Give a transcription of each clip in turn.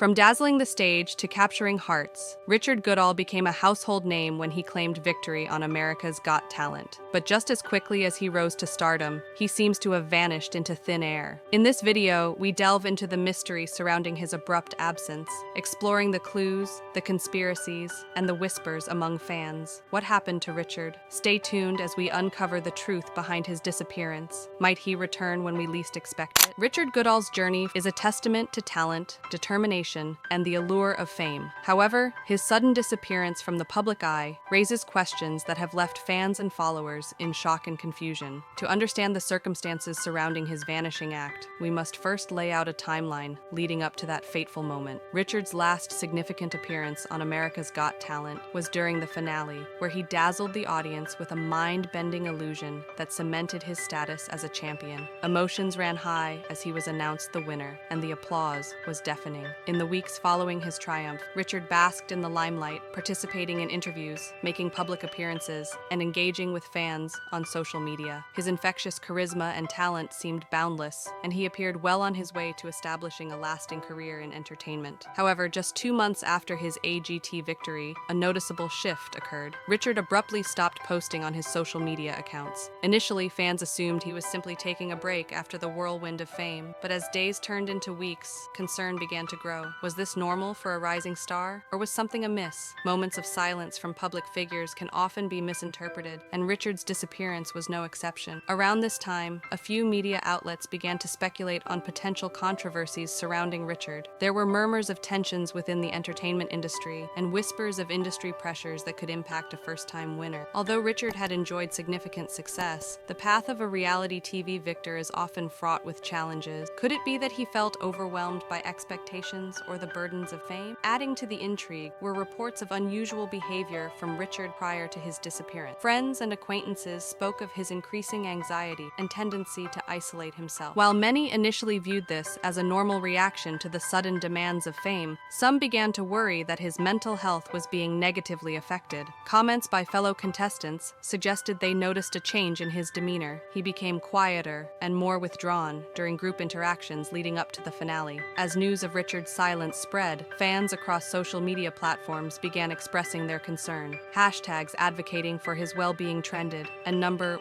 From dazzling the stage to capturing hearts, Richard Goodall became a household name when he claimed victory on America's Got Talent. But just as quickly as he rose to stardom, he seems to have vanished into thin air. In this video, we delve into the mystery surrounding his abrupt absence, exploring the clues, the conspiracies, and the whispers among fans. What happened to Richard? Stay tuned as we uncover the truth behind his disappearance. Might he return when we least expect it? Richard Goodall's journey is a testament to talent, determination, and the allure of fame. However, his sudden disappearance from the public eye raises questions that have left fans and followers in shock and confusion. To understand the circumstances surrounding his vanishing act, we must first lay out a timeline leading up to that fateful moment. Richard's last significant appearance on America's Got Talent was during the finale, where he dazzled the audience with a mind-bending illusion that cemented his status as a champion. Emotions ran high as he was announced the winner, and the applause was deafening. In the weeks following his triumph, Richard basked in the limelight, participating in interviews, making public appearances, and engaging with fans on social media. His infectious charisma and talent seemed boundless, and he appeared well on his way to establishing a lasting career in entertainment. However, just 2 months after his AGT victory, a noticeable shift occurred. Richard abruptly stopped posting on his social media accounts. Initially, fans assumed he was simply taking a break after the whirlwind of fame, but as days turned into weeks, concern began to grow. Was this normal for a rising star, or was something amiss? Moments of silence from public figures can often be misinterpreted, and Richard's disappearance was no exception. Around this time, a few media outlets began to speculate on potential controversies surrounding Richard. There were murmurs of tensions within the entertainment industry and whispers of industry pressures that could impact a first-time winner. Although Richard had enjoyed significant success, the path of a reality TV victor is often fraught with challenges. Could it be that he felt overwhelmed by expectations or the burdens of fame? Adding to the intrigue were reports of unusual behavior from Richard prior to his disappearance. Friends and acquaintances spoke of his increasing anxiety and tendency to isolate himself. While many initially viewed this as a normal reaction to the sudden demands of fame, some began to worry that his mental health was being negatively affected. Comments by fellow contestants suggested they noticed a change in his demeanor. He became quieter and more withdrawn during group interactions leading up to the finale. As news of Richard's silence spread, fans across social media platforms began expressing their concern. Hashtags advocating for his well-being trended, and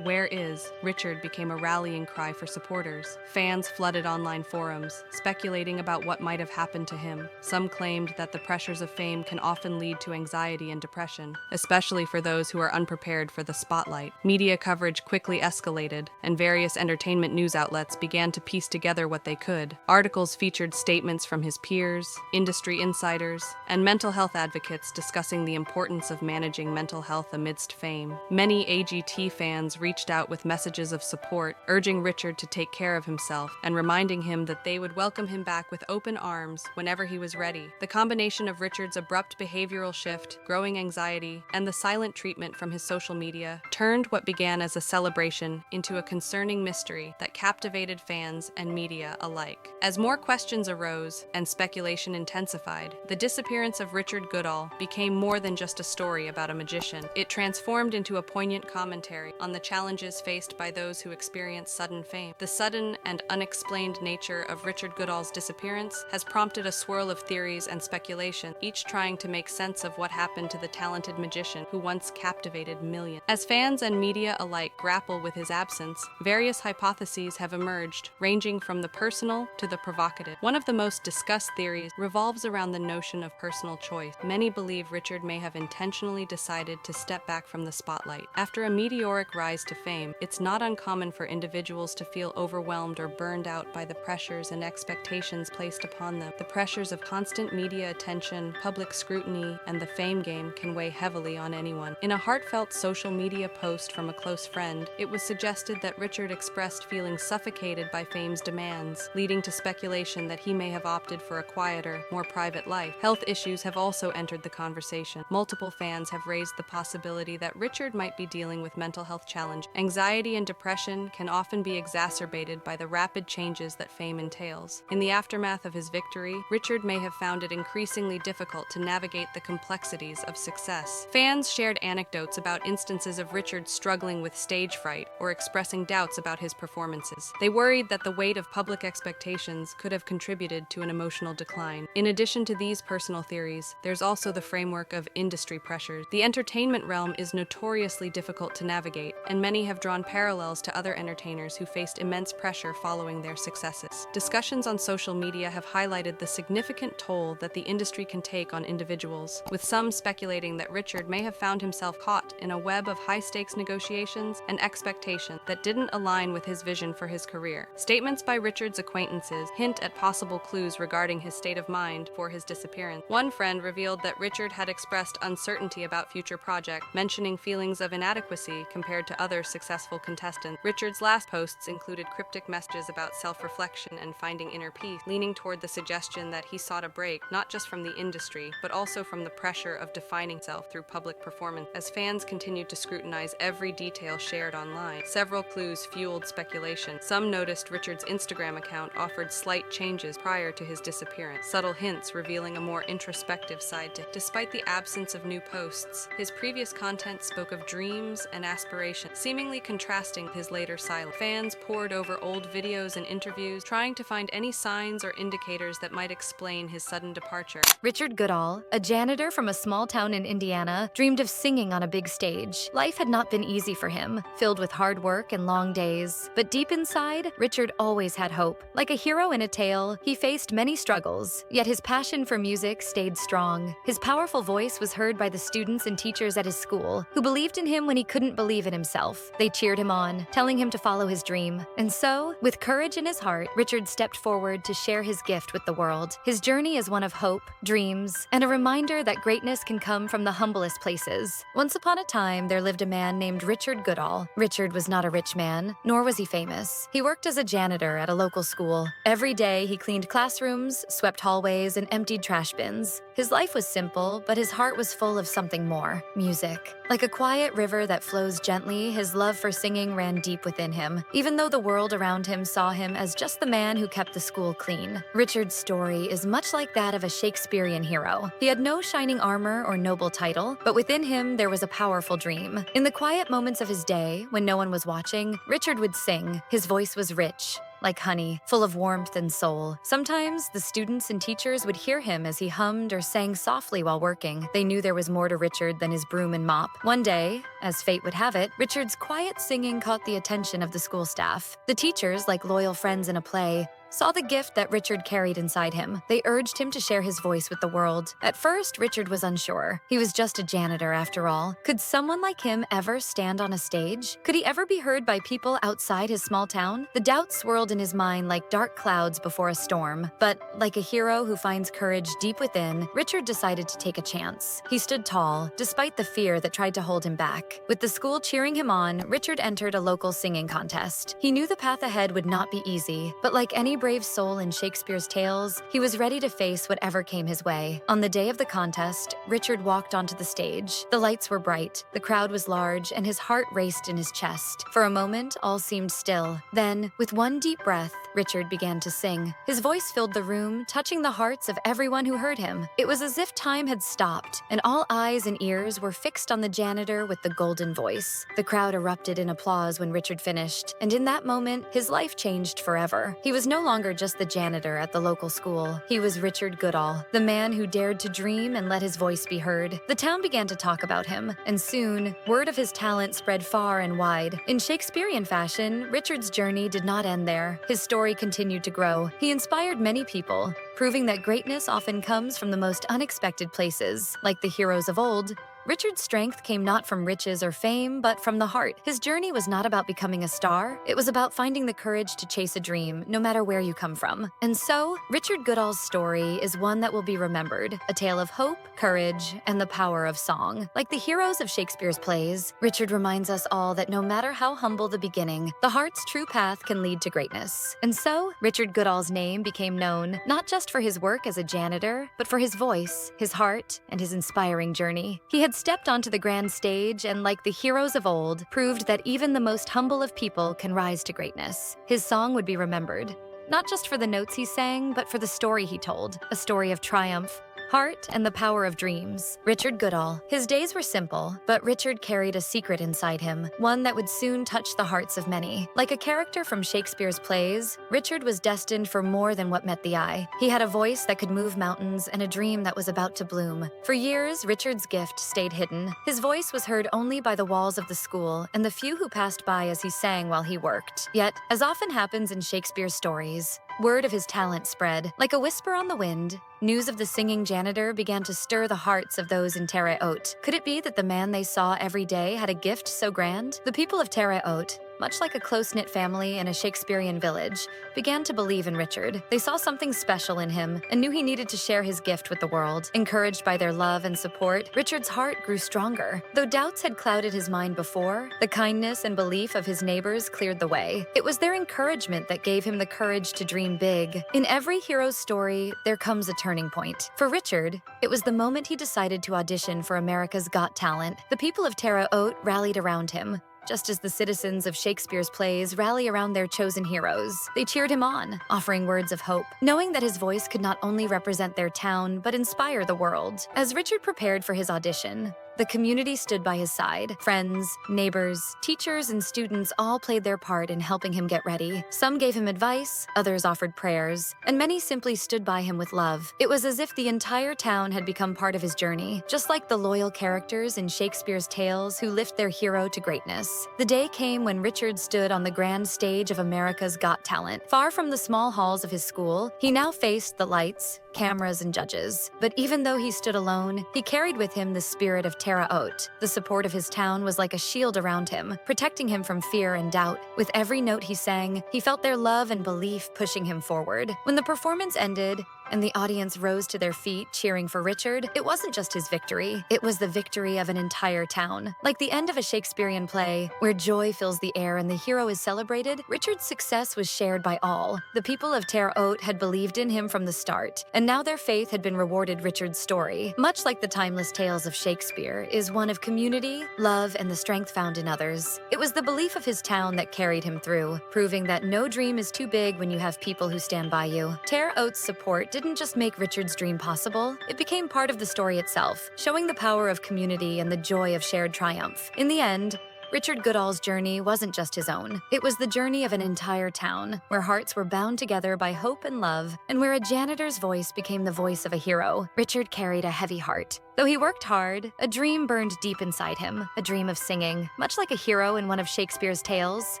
"Where is Richard" became a rallying cry for supporters. Fans flooded online forums, speculating about what might have happened to him. Some claimed that the pressures of fame can often lead to anxiety and depression, especially for those who are unprepared for the spotlight. Media coverage quickly escalated, and various entertainment news outlets began to piece together what they could. Articles featured statements from his peers, industry insiders, and mental health advocates discussing the importance of managing mental health amidst fame. Many AGT fans reached out with messages of support, urging Richard to take care of himself and reminding him that they would welcome him back with open arms whenever he was ready. The combination of Richard's abrupt behavioral shift, growing anxiety, and the silent treatment from his social media turned what began as a celebration into a concerning mystery that captivated fans and media alike. As more questions arose and speculation intensified, the disappearance of Richard Goodall became more than just a story about a magician. It transformed into a poignant commentary on the challenges faced by those who experience sudden fame. The sudden and unexplained nature of Richard Goodall's disappearance has prompted a swirl of theories and speculation, each trying to make sense of what happened to the talented magician who once captivated millions. As fans and media alike grapple with his absence, various hypotheses have emerged, ranging from the personal to the provocative. One of the most discussed theories revolves around the notion of personal choice. Many believe Richard may have intentionally decided to step back from the spotlight. After a meteoric rise to fame, it's not uncommon for individuals to feel overwhelmed or burned out by the pressures and expectations placed upon them. The pressures of constant media attention, public scrutiny, and the fame game can weigh heavily on anyone. In a heartfelt social media post from a close friend, it was suggested that Richard expressed feeling suffocated by fame's demands, leading to speculation that he may have opted for a quieter, more private life. Health issues have also entered the conversation. Multiple fans have raised the possibility that Richard might be dealing with mental health challenges. Anxiety and depression can often be exacerbated by the rapid changes that fame entails. In the aftermath of his victory, Richard may have found it increasingly difficult to navigate the complexities of success. Fans shared anecdotes about instances of Richard struggling with stage fright or expressing doubts about his performances. They worried that the weight of public expectations could have contributed to an emotional decline. In addition to these personal theories, there's also the framework of industry pressures. The entertainment realm is notoriously difficult to navigate, and many have drawn parallels to other entertainers who faced immense pressure following their successes. Discussions on social media have highlighted the significant toll that the industry can take on individuals, with some speculating that Richard may have found himself caught in a web of high-stakes negotiations and expectations that didn't align with his vision for his career. Statements by Richard's acquaintances hint at possible clues regarding his state of mind for his disappearance. One friend revealed that Richard had expressed uncertainty about future projects, mentioning feelings of inadequacy compared to other successful contestants. Richard's last posts included cryptic messages about self-reflection and finding inner peace, leaning toward the suggestion that he sought a break not just from the industry, but also from the pressure of defining himself through public performance. As fans continued to scrutinize every detail shared online, several clues fueled speculation. Some noticed Richard's Instagram account offered slight changes prior to his disappearance, subtle hints revealing a more introspective side to him. Despite the absence of new posts, his previous content spoke of dreams and aspirations, seemingly contrasting with his later silence. Fans pored over old videos and interviews, trying to find any signs or indicators that might explain his sudden departure. Richard Goodall, a janitor from a small town in Indiana, dreamed of singing on a big stage. Life had not been easy for him, filled with hard work and long days. But deep inside, Richard always had hope. Like a hero in a tale, he faced many struggles, yet his passion for music stayed strong. His powerful voice was heard by the students and teachers at his school, who believed in him when he couldn't believe in himself. They cheered him on, telling him to follow his dream. And so, with courage in his heart, Richard stepped forward to share his gift with the world. His journey is one of hope, dreams, and a reminder that greatness can come from the humblest places. Once upon a time, there lived a man named Richard Goodall. Richard was not a rich man, nor was he famous. He worked as a janitor at a local school. Every day, he cleaned classrooms, swept hallways, and emptied trash bins. His life was simple, but his heart was full of something more: music. Like a quiet river that flows gently, his love for singing ran deep within him, even though the world around him saw him as just the man who kept the school clean. Richard's story is much like that of a Shakespearean hero. He had no shining armor or noble title, but within him there was a powerful dream. In the quiet moments of his day, when no one was watching, Richard would sing. His voice was rich, like honey, full of warmth and soul. Sometimes, the students and teachers would hear him as he hummed or sang softly while working. They knew there was more to Richard than his broom and mop. One day, as fate would have it, Richard's quiet singing caught the attention of the school staff. The teachers, like loyal friends in a play, saw the gift that Richard carried inside him. They urged him to share his voice with the world. At first, Richard was unsure. He was just a janitor after all. Could someone like him ever stand on a stage? Could he ever be heard by people outside his small town? The doubt swirled in his mind like dark clouds before a storm. But like a hero who finds courage deep within, Richard decided to take a chance. He stood tall, despite the fear that tried to hold him back. With the school cheering him on, Richard entered a local singing contest. He knew the path ahead would not be easy, but like any brave soul in Shakespeare's tales, he was ready to face whatever came his way. On the day of the contest, Richard walked onto the stage. The lights were bright, the crowd was large, and his heart raced in his chest. For a moment, all seemed still. Then, with one deep breath, Richard began to sing. His voice filled the room, touching the hearts of everyone who heard him. It was as if time had stopped, and all eyes and ears were fixed on the janitor with the golden voice. The crowd erupted in applause when Richard finished, and in that moment, his life changed forever. He was no longer just the janitor at the local school. He was Richard Goodall, the man who dared to dream and let his voice be heard. The town began to talk about him, and soon, word of his talent spread far and wide. In Shakespearean fashion, Richard's journey did not end there. His story continued to grow. He inspired many people, proving that greatness often comes from the most unexpected places. Like the heroes of old, Richard's strength came not from riches or fame, but from the heart. His journey was not about becoming a star. It was about finding the courage to chase a dream, no matter where you come from. And so, Richard Goodall's story is one that will be remembered, a tale of hope, courage, and the power of song. Like the heroes of Shakespeare's plays, Richard reminds us all that no matter how humble the beginning, the heart's true path can lead to greatness. And so, Richard Goodall's name became known, not just for his work as a janitor, but for his voice, his heart, and his inspiring journey. He had stepped onto the grand stage and, like the heroes of old, proved that even the most humble of people can rise to greatness. His song would be remembered, not just for the notes he sang, but for the story he told, a story of triumph, Heart and the Power of Dreams. Richard Goodall. His days were simple, but Richard carried a secret inside him, one that would soon touch the hearts of many. Like a character from Shakespeare's plays, Richard was destined for more than what met the eye. He had a voice that could move mountains and a dream that was about to bloom. For years, Richard's gift stayed hidden. His voice was heard only by the walls of the school and the few who passed by as he sang while he worked. Yet, as often happens in Shakespeare's stories, word of his talent spread. Like a whisper on the wind, news of the singing janitor began to stir the hearts of those in Terre Haute. Could it be that the man they saw every day had a gift so grand? The people of Terre Haute, much like a close-knit family in a Shakespearean village, began to believe in Richard. They saw something special in him and knew he needed to share his gift with the world. Encouraged by their love and support, Richard's heart grew stronger. Though doubts had clouded his mind before, the kindness and belief of his neighbors cleared the way. It was their encouragement that gave him the courage to dream big. In every hero's story, there comes a turning point. For Richard, it was the moment he decided to audition for America's Got Talent. The people of Terre Haute rallied around him, just as the citizens of Shakespeare's plays rally around their chosen heroes. They cheered him on, offering words of hope, knowing that his voice could not only represent their town, but inspire the world. As Richard prepared for his audition, the community stood by his side. Friends, neighbors, teachers, and students all played their part in helping him get ready. Some gave him advice, others offered prayers, and many simply stood by him with love. It was as if the entire town had become part of his journey, just like the loyal characters in Shakespeare's tales who lift their hero to greatness. The day came when Richard stood on the grand stage of America's Got Talent. Far from the small halls of his school, he now faced the lights, cameras, and judges. But even though he stood alone, he carried with him the spirit of Terre Haute. The support of his town was like a shield around him, protecting him from fear and doubt. With every note he sang, he felt their love and belief pushing him forward. When the performance ended, and the audience rose to their feet cheering for Richard, it wasn't just his victory, it was the victory of an entire town. Like the end of a Shakespearean play, where joy fills the air and the hero is celebrated, Richard's success was shared by all. The people of Terre Haute had believed in him from the start, and now their faith had been rewarded. Richard's story, much like the timeless tales of Shakespeare, is one of community, love, and the strength found in others. It was the belief of his town that carried him through, proving that no dream is too big when you have people who stand by you. Terre Haute's support didn't just make Richard's dream possible, it became part of the story itself, showing the power of community and the joy of shared triumph. In the end, Richard Goodall's journey wasn't just his own. It was the journey of an entire town, where hearts were bound together by hope and love, and where a janitor's voice became the voice of a hero. Richard carried a heavy heart. Though he worked hard, a dream burned deep inside him, a dream of singing. Much like a hero in one of Shakespeare's tales,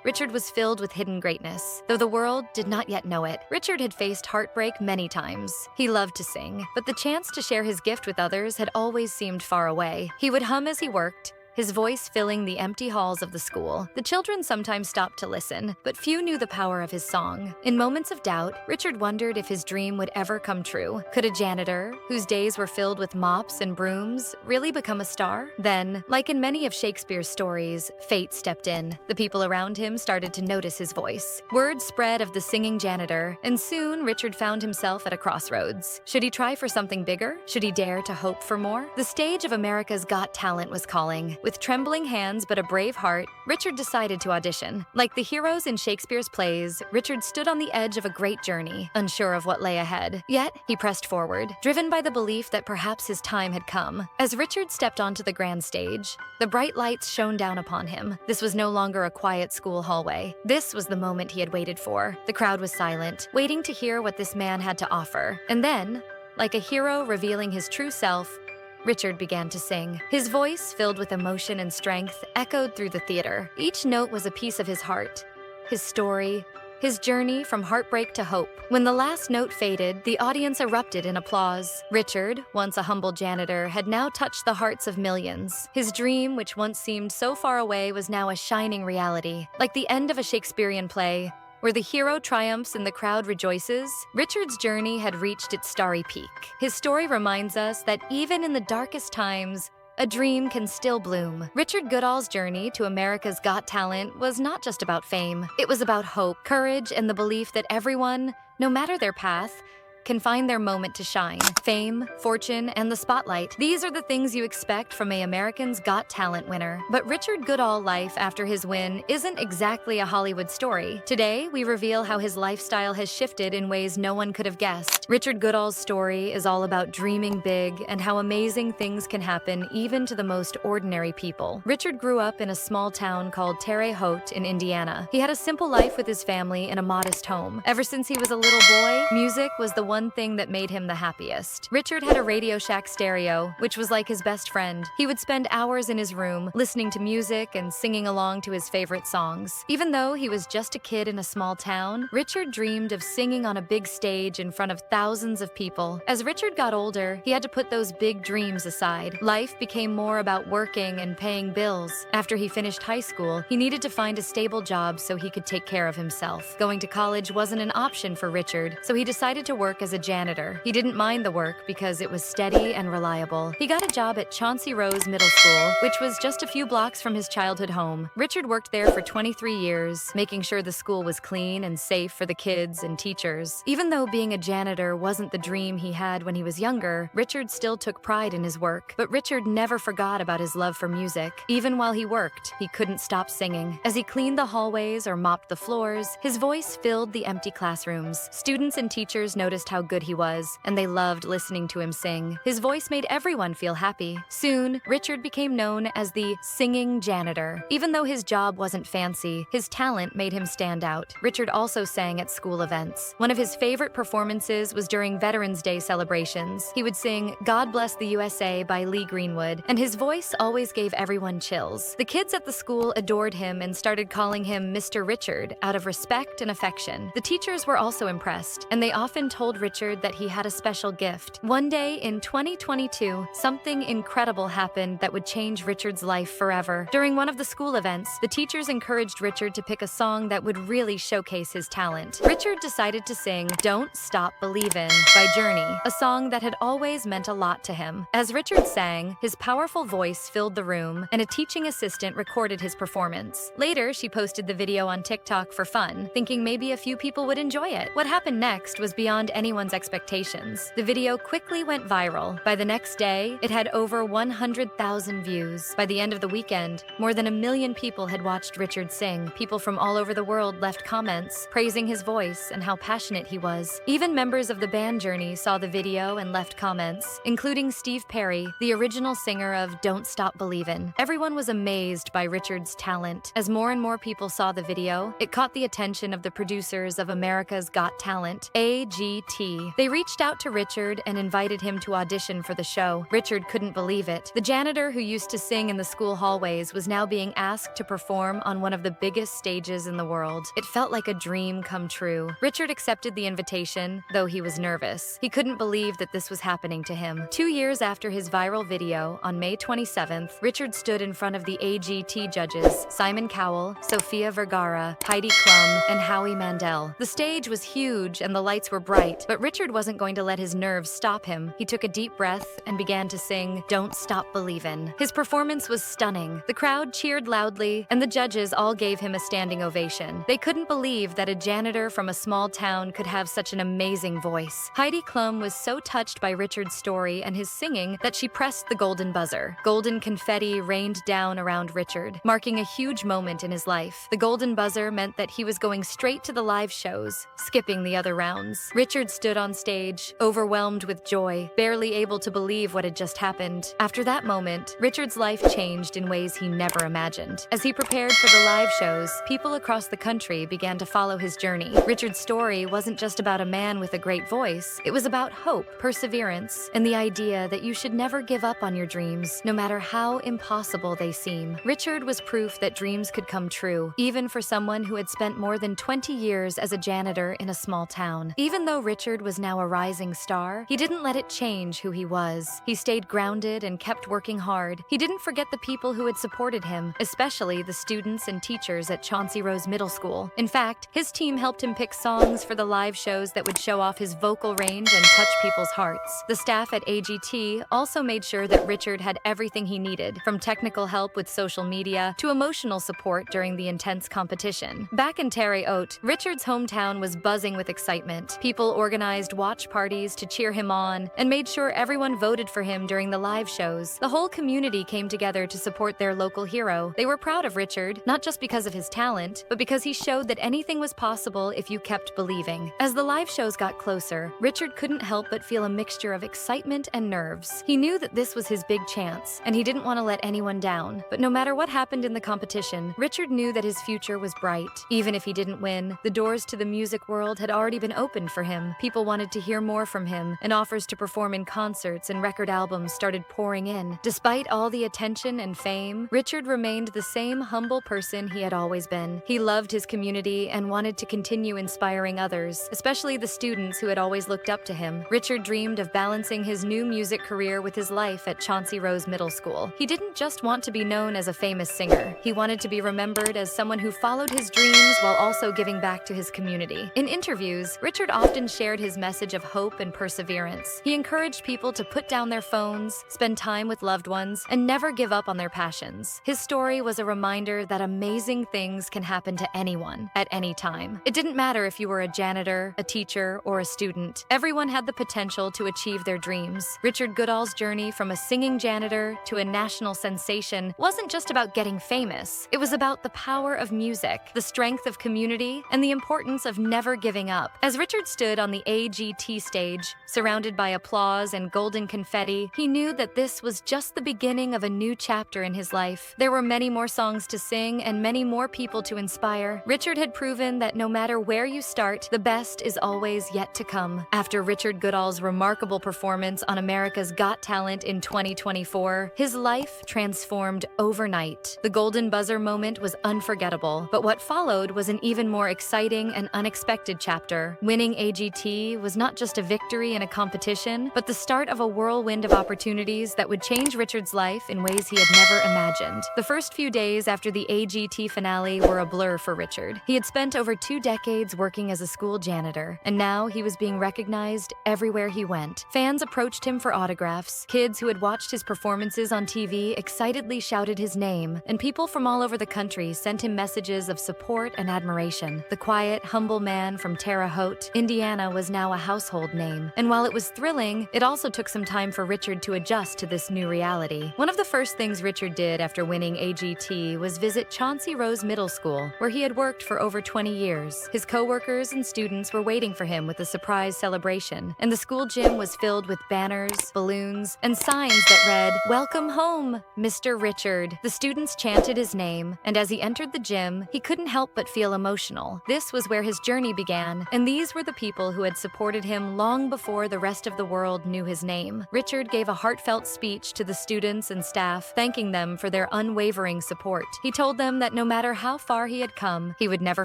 Richard was filled with hidden greatness. Though the world did not yet know it, Richard had faced heartbreak many times. He loved to sing, but the chance to share his gift with others had always seemed far away. He would hum as he worked, his voice filling the empty halls of the school. The children sometimes stopped to listen, but few knew the power of his song. In moments of doubt, Richard wondered if his dream would ever come true. Could a janitor, whose days were filled with mops and brooms, really become a star? Then, like in many of Shakespeare's stories, fate stepped in. The people around him started to notice his voice. Word spread of the singing janitor, and soon Richard found himself at a crossroads. Should he try for something bigger? Should he dare to hope for more? The stage of America's Got Talent was calling. With trembling hands but a brave heart, Richard decided to audition. Like the heroes in Shakespeare's plays, Richard stood on the edge of a great journey, unsure of what lay ahead. Yet, he pressed forward, driven by the belief that perhaps his time had come. As Richard stepped onto the grand stage, the bright lights shone down upon him. This was no longer a quiet school hallway. This was the moment he had waited for. The crowd was silent, waiting to hear what this man had to offer. And then, like a hero revealing his true self, Richard began to sing. His voice, filled with emotion and strength, echoed through the theater. Each note was a piece of his heart, his story, his journey from heartbreak to hope. When the last note faded, the audience erupted in applause. Richard, once a humble janitor, had now touched the hearts of millions. His dream, which once seemed so far away, was now a shining reality. Like the end of a Shakespearean play, where the hero triumphs and the crowd rejoices, Richard's journey had reached its starry peak. His story reminds us that even in the darkest times, a dream can still bloom. Richard Goodall's journey to America's Got Talent was not just about fame. It was about hope, courage, and the belief that everyone, no matter their path, can find their moment to shine. Fame, fortune, and the spotlight. These are the things you expect from an American's Got Talent winner. But Richard Goodall's life after his win isn't exactly a Hollywood story. Today, we reveal how his lifestyle has shifted in ways no one could have guessed. Richard Goodall's story is all about dreaming big and how amazing things can happen even to the most ordinary people. Richard grew up in a small town called Terre Haute in Indiana. He had a simple life with his family in a modest home. Ever since he was a little boy, music was the one thing that made him the happiest. Richard had a Radio Shack stereo, which was like his best friend. He would spend hours in his room, listening to music and singing along to his favorite songs. Even though he was just a kid in a small town, Richard dreamed of singing on a big stage in front of thousands of people. As Richard got older, he had to put those big dreams aside. Life became more about working and paying bills. After he finished high school, he needed to find a stable job so he could take care of himself. Going to college wasn't an option for Richard, so he decided to work as a janitor. He didn't mind the work because it was steady and reliable. He got a job at Chauncey Rose Middle School, which was just a few blocks from his childhood home. Richard worked there for 23 years, making sure the school was clean and safe for the kids and teachers. Even though being a janitor wasn't the dream he had when he was younger, Richard still took pride in his work. But Richard never forgot about his love for music. Even while he worked, he couldn't stop singing. As he cleaned the hallways or mopped the floors, his voice filled the empty classrooms. Students and teachers noticed how good he was, and they loved listening to him sing. His voice made everyone feel happy. Soon, Richard became known as the singing janitor. Even though his job wasn't fancy, his talent made him stand out. Richard also sang at school events. One of his favorite performances was during Veterans Day celebrations. He would sing "God Bless the USA" by Lee Greenwood, and his voice always gave everyone chills. The kids at the school adored him and started calling him Mr. Richard out of respect and affection. The teachers were also impressed, and they often told Richard that he had a special gift. One day in 2022, something incredible happened that would change Richard's life forever. During one of the school events, the teachers encouraged Richard to pick a song that would really showcase his talent. Richard decided to sing "Don't Stop Believin'" by Journey, a song that had always meant a lot to him. As Richard sang, his powerful voice filled the room, and a teaching assistant recorded his performance. Later, she posted the video on TikTok for fun, thinking maybe a few people would enjoy it. What happened next was beyond anyone's expectations. The video quickly went viral. By the next day, it had over 100,000 views. By the end of the weekend, more than 1 million people had watched Richard sing. People from all over the world left comments, praising his voice and how passionate he was. Even members of the band Journey saw the video and left comments, including Steve Perry, the original singer of "Don't Stop Believin'." Everyone was amazed by Richard's talent. As more and more people saw the video, it caught the attention of the producers of America's Got Talent, AGT. They reached out to Richard and invited him to audition for the show. Richard couldn't believe it. The janitor who used to sing in the school hallways was now being asked to perform on one of the biggest stages in the world. It felt like a dream come true. Richard accepted the invitation, though he was nervous. He couldn't believe that this was happening to him. 2 years after his viral video, on May 27th, Richard stood in front of the AGT judges, Simon Cowell, Sofia Vergara, Heidi Klum, and Howie Mandel. The stage was huge and the lights were bright, but Richard wasn't going to let his nerves stop him. He took a deep breath and began to sing "Don't Stop Believin'." His performance was stunning. The crowd cheered loudly, and the judges all gave him a standing ovation. They couldn't believe that a janitor from a small town could have such an amazing voice. Heidi Klum was so touched by Richard's story and his singing that she pressed the golden buzzer. Golden confetti rained down around Richard, marking a huge moment in his life. The golden buzzer meant that he was going straight to the live shows, skipping the other rounds. Richard stood on stage, overwhelmed with joy, barely able to believe what had just happened. After that moment, Richard's life changed in ways he never imagined. As he prepared for the live shows, people across the country began to follow his journey. Richard's story wasn't just about a man with a great voice. It was about hope, perseverance, and the idea that you should never give up on your dreams, no matter how impossible they seem. Richard was proof that dreams could come true, even for someone who had spent more than 20 years as a janitor in a small town. Even though Richard was now a rising star, he didn't let it change who he was. He stayed grounded and kept working hard. He didn't forget the people who had supported him, especially the students and teachers at Chauncey Rose Middle School. In fact, his team helped him pick songs for the live shows that would show off his vocal range and touch people's hearts. The staff at AGT also made sure that Richard had everything he needed, from technical help with social media to emotional support during the intense competition. Back in Terre Haute, Richard's hometown was buzzing with excitement. People organized organized watch parties to cheer him on, and made sure everyone voted for him during the live shows. The whole community came together to support their local hero. They were proud of Richard, not just because of his talent, but because he showed that anything was possible if you kept believing. As the live shows got closer, Richard couldn't help but feel a mixture of excitement and nerves. He knew that this was his big chance, and he didn't want to let anyone down. But no matter what happened in the competition, Richard knew that his future was bright. Even if he didn't win, the doors to the music world had already been opened for him. People wanted to hear more from him, and offers to perform in concerts and record albums started pouring in. Despite all the attention and fame, Richard remained the same humble person he had always been. He loved his community and wanted to continue inspiring others, especially the students who had always looked up to him. Richard dreamed of balancing his new music career with his life at Chauncey Rose Middle School. He didn't just want to be known as a famous singer. He wanted to be remembered as someone who followed his dreams while also giving back to his community. In interviews, Richard often shared his message of hope and perseverance. He encouraged people to put down their phones, spend time with loved ones, and never give up on their passions. His story was a reminder that amazing things can happen to anyone at any time. It didn't matter if you were a janitor, a teacher, or a student. Everyone had the potential to achieve their dreams. Richard Goodall's journey from a singing janitor to a national sensation wasn't just about getting famous. It was about the power of music, the strength of community, and the importance of never giving up. As Richard stood on the AGT stage, surrounded by applause and golden confetti, he knew that this was just the beginning of a new chapter in his life. There were many more songs to sing and many more people to inspire. Richard had proven that no matter where you start, the best is always yet to come. After Richard Goodall's remarkable performance on America's Got Talent in 2024, his life transformed overnight. The golden buzzer moment was unforgettable, but what followed was an even more exciting and unexpected chapter. Winning AGT was not just a victory in a competition, but the start of a whirlwind of opportunities that would change Richard's life in ways he had never imagined. The first few days after the AGT finale were a blur for Richard. He had spent over 2 decades working as a school janitor, and now he was being recognized everywhere he went. Fans approached him for autographs. Kids who had watched his performances on TV excitedly shouted his name, and people from all over the country sent him messages of support and admiration. The quiet, humble man from Terre Haute, Indiana was now a household name, and while it was thrilling, it also took some time for Richard to adjust to this new reality. One of the first things Richard did after winning AGT was visit Chauncey Rose Middle School, where he had worked for over 20 years. His co-workers and students were waiting for him with a surprise celebration, and the school gym was filled with banners, balloons, and signs that read, "Welcome home, Mr. Richard." The students chanted his name, and as he entered the gym, he couldn't help but feel emotional. This was where his journey began, and these were the people who had supported him long before the rest of the world knew his name. Richard gave a heartfelt speech to the students and staff, thanking them for their unwavering support. He told them that no matter how far he had come, he would never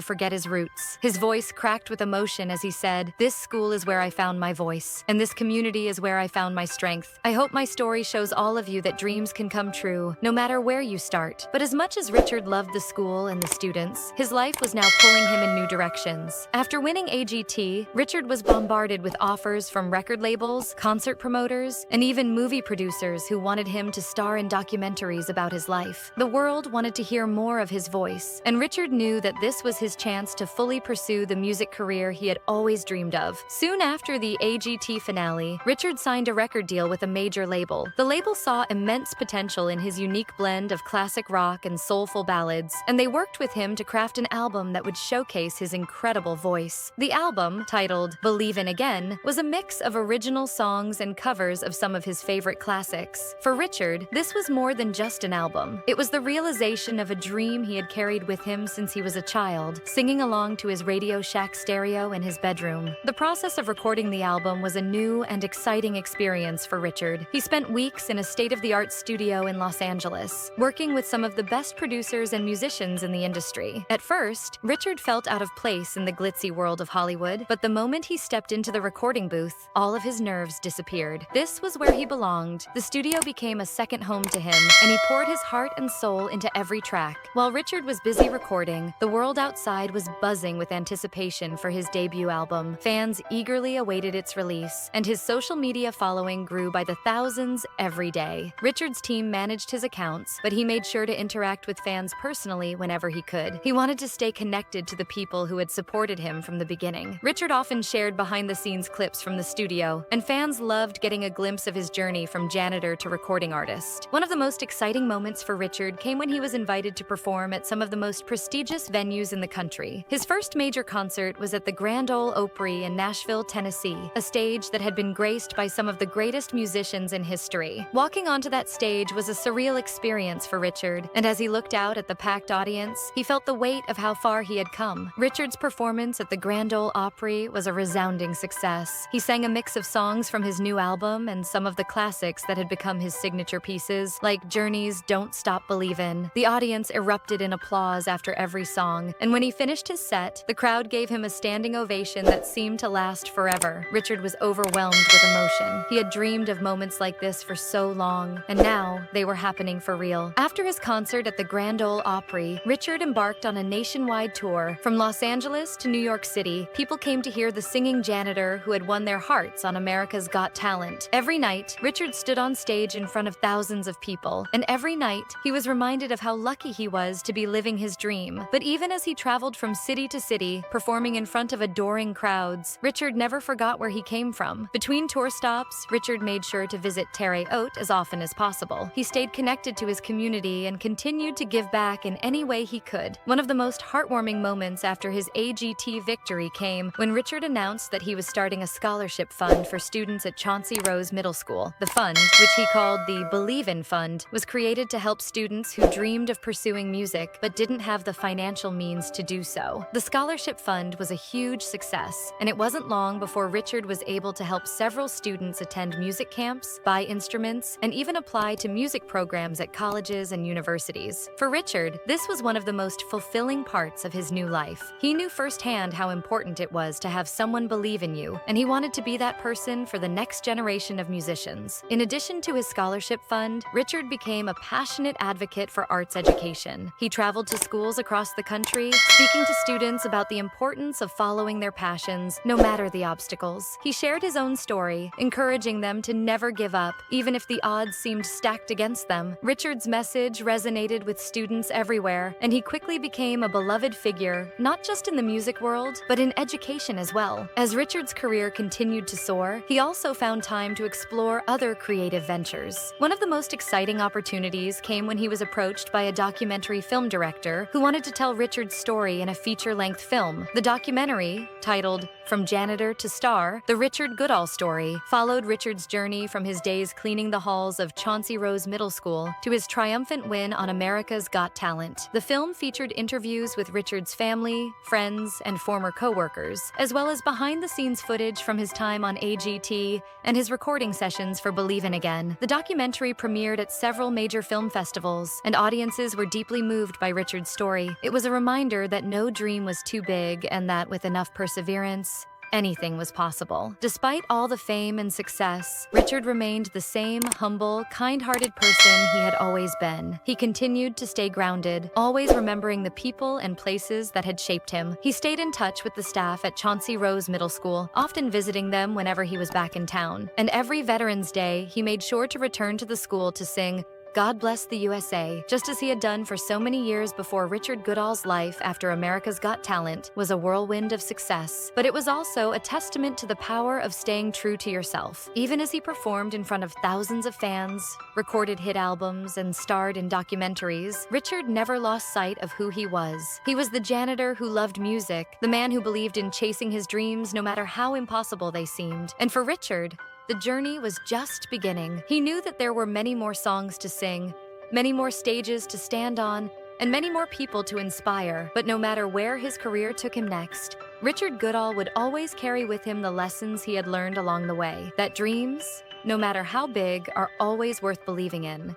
forget his roots. His voice cracked with emotion as he said, "This school is where I found my voice, and this community is where I found my strength. I hope my story shows all of you that dreams can come true, no matter where you start." But as much as Richard loved the school and the students, his life was now pulling him in new directions. After winning AGT, Richard was bombarded with offers from record labels, concert promoters, and even movie producers who wanted him to star in documentaries about his life. The world wanted to hear more of his voice, and Richard knew that this was his chance to fully pursue the music career he had always dreamed of. Soon after the AGT finale, Richard signed a record deal with a major label. The label saw immense potential in his unique blend of classic rock and soulful ballads, and they worked with him to craft an album that would showcase his incredible voice. The album, titled "Believin' Again," was a mix of original songs and covers of some of his favorite classics. For Richard, this was more than just an album. It was the realization of a dream he had carried with him since he was a child, singing along to his Radio Shack stereo in his bedroom. The process of recording the album was a new and exciting experience for Richard. He spent weeks in a state-of-the-art studio in Los Angeles, working with some of the best producers and musicians in the industry. At first, Richard felt out of place in the glitzy world of Hollywood, but the moment he stepped into the recording booth, all of his nerves disappeared. This was where he belonged. The studio became a second home to him, and he poured his heart and soul into every track. While Richard was busy recording, the world outside was buzzing with anticipation for his debut album. Fans eagerly awaited its release, and his social media following grew by the thousands every day. Richard's team managed his accounts, but he made sure to interact with fans personally whenever he could. He wanted to stay connected to the people who had supported him from the beginning. Richard often shared shared behind-the-scenes clips from the studio, and fans loved getting a glimpse of his journey from janitor to recording artist. One of the most exciting moments for Richard came when he was invited to perform at some of the most prestigious venues in the country. His first major concert was at the Grand Ole Opry in Nashville, Tennessee, a stage that had been graced by some of the greatest musicians in history. Walking onto that stage was a surreal experience for Richard, and as he looked out at the packed audience, he felt the weight of how far he had come. Richard's performance at the Grand Ole Opry was a resounding success. He sang a mix of songs from his new album and some of the classics that had become his signature pieces, like Journey's Don't Stop Believin'. The audience erupted in applause after every song, and when he finished his set, the crowd gave him a standing ovation that seemed to last forever. Richard was overwhelmed with emotion. He had dreamed of moments like this for so long, and now they were happening for real. After his concert at the Grand Ole Opry, Richard embarked on a nationwide tour. From Los Angeles to New York City, people came to hear the singing janitor who had won their hearts on America's Got Talent. Every night, Richard stood on stage in front of thousands of people, and every night, he was reminded of how lucky he was to be living his dream. But even as he traveled from city to city, performing in front of adoring crowds, Richard never forgot where he came from. Between tour stops, Richard made sure to visit Terre Haute as often as possible. He stayed connected to his community and continued to give back in any way he could. One of the most heartwarming moments after his AGT victory came when Richard announced that he was starting a scholarship fund for students at Chauncey Rose Middle School. The fund, which he called the Believe In Fund, was created to help students who dreamed of pursuing music but didn't have the financial means to do so. The scholarship fund was a huge success, and it wasn't long before Richard was able to help several students attend music camps, buy instruments, and even apply to music programs at colleges and universities. For Richard, this was one of the most fulfilling parts of his new life. He knew firsthand how important it was to have someone believe in you, and he wanted to be that person for the next generation of musicians. In addition to his scholarship fund, Richard became a passionate advocate for arts education. He traveled to schools across the country, speaking to students about the importance of following their passions, no matter the obstacles. He shared his own story, encouraging them to never give up, even if the odds seemed stacked against them. Richard's message resonated with students everywhere, and he quickly became a beloved figure, not just in the music world, but in education as well. As Richard's career continued to soar, he also found time to explore other creative ventures. One of the most exciting opportunities came when he was approached by a documentary film director who wanted to tell Richard's story in a feature-length film. The documentary, titled From Janitor to Star, The Richard Goodall Story, followed Richard's journey from his days cleaning the halls of Chauncey Rose Middle School to his triumphant win on America's Got Talent. The film featured interviews with Richard's family, friends, and former co-workers, as well as behind-the-scenes footage from his time on AGT and his recording sessions for Believin' Again. The documentary premiered at several major film festivals, and audiences were deeply moved by Richard's story. It was a reminder that no dream was too big and that with enough perseverance, anything was possible. Despite all the fame and success, Richard remained the same humble, kind-hearted person he had always been. He continued to stay grounded, always remembering the people and places that had shaped him. He stayed in touch with the staff at Chauncey Rose Middle School, often visiting them whenever he was back in town. And every Veterans Day, he made sure to return to the school to sing God Bless the USA, just as he had done for so many years before. Richard Goodall's life after America's Got Talent was a whirlwind of success, but it was also a testament to the power of staying true to yourself. Even as he performed in front of thousands of fans, recorded hit albums, and starred in documentaries, Richard never lost sight of who he was. He was the janitor who loved music, the man who believed in chasing his dreams no matter how impossible they seemed. And for Richard, the journey was just beginning. He knew that there were many more songs to sing, many more stages to stand on, and many more people to inspire. But no matter where his career took him next, Richard Goodall would always carry with him the lessons he had learned along the way, that dreams, no matter how big, are always worth believing in.